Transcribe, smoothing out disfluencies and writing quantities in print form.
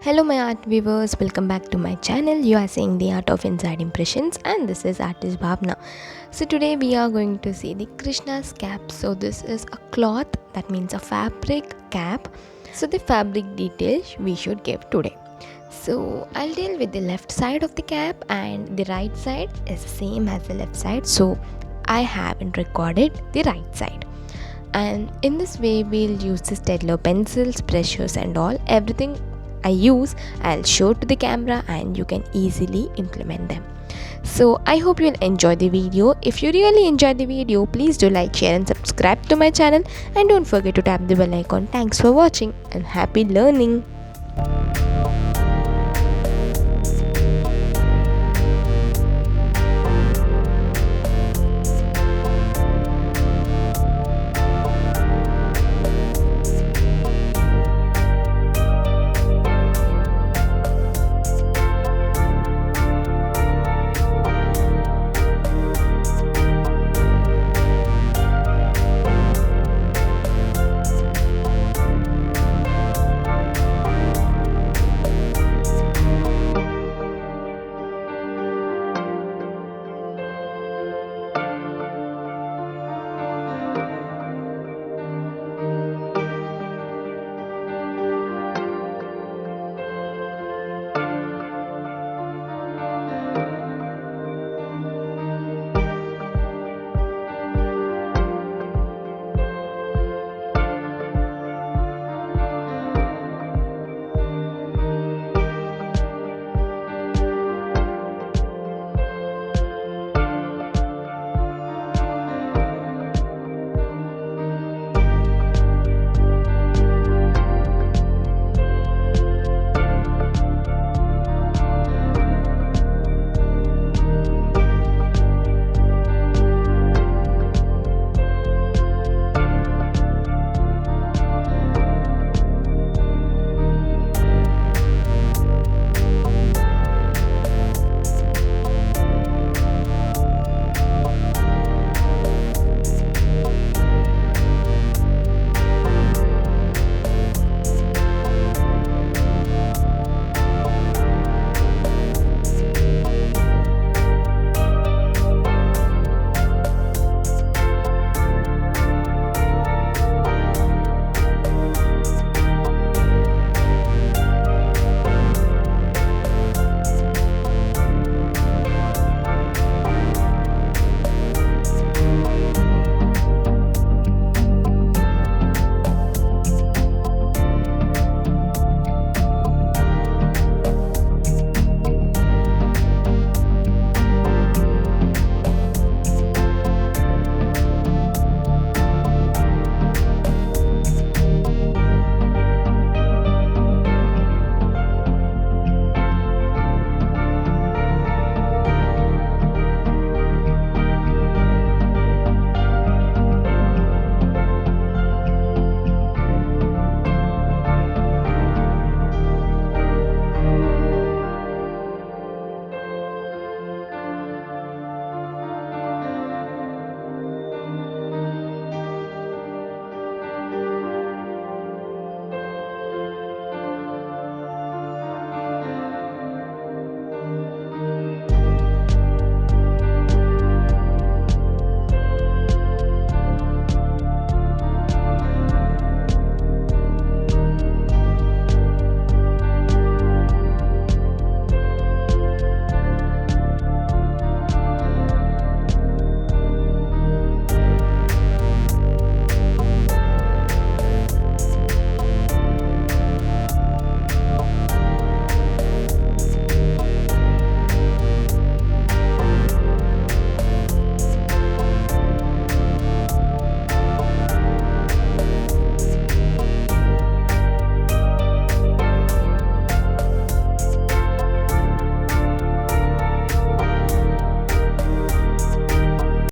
Hello, my art viewers. Welcome back to my channel. You are seeing the art of inside impressions, and this is artist Bhavna. So today we are going to see the Krishna's cap. So this is a cloth, that means a fabric cap. So the fabric details we should give today. So I'll deal with the left side of the cap, and the right side is the same as the left side. So I haven't recorded the right side. And in this way we'll use the stylo pencils, brushes and all. Everything I use I'll show to the camera and you can easily implement them. So I hope you'll enjoy the video. If you really enjoyed the video, please do like, share and subscribe to my channel, and don't forget to tap the bell icon. Thanks for watching and happy learning.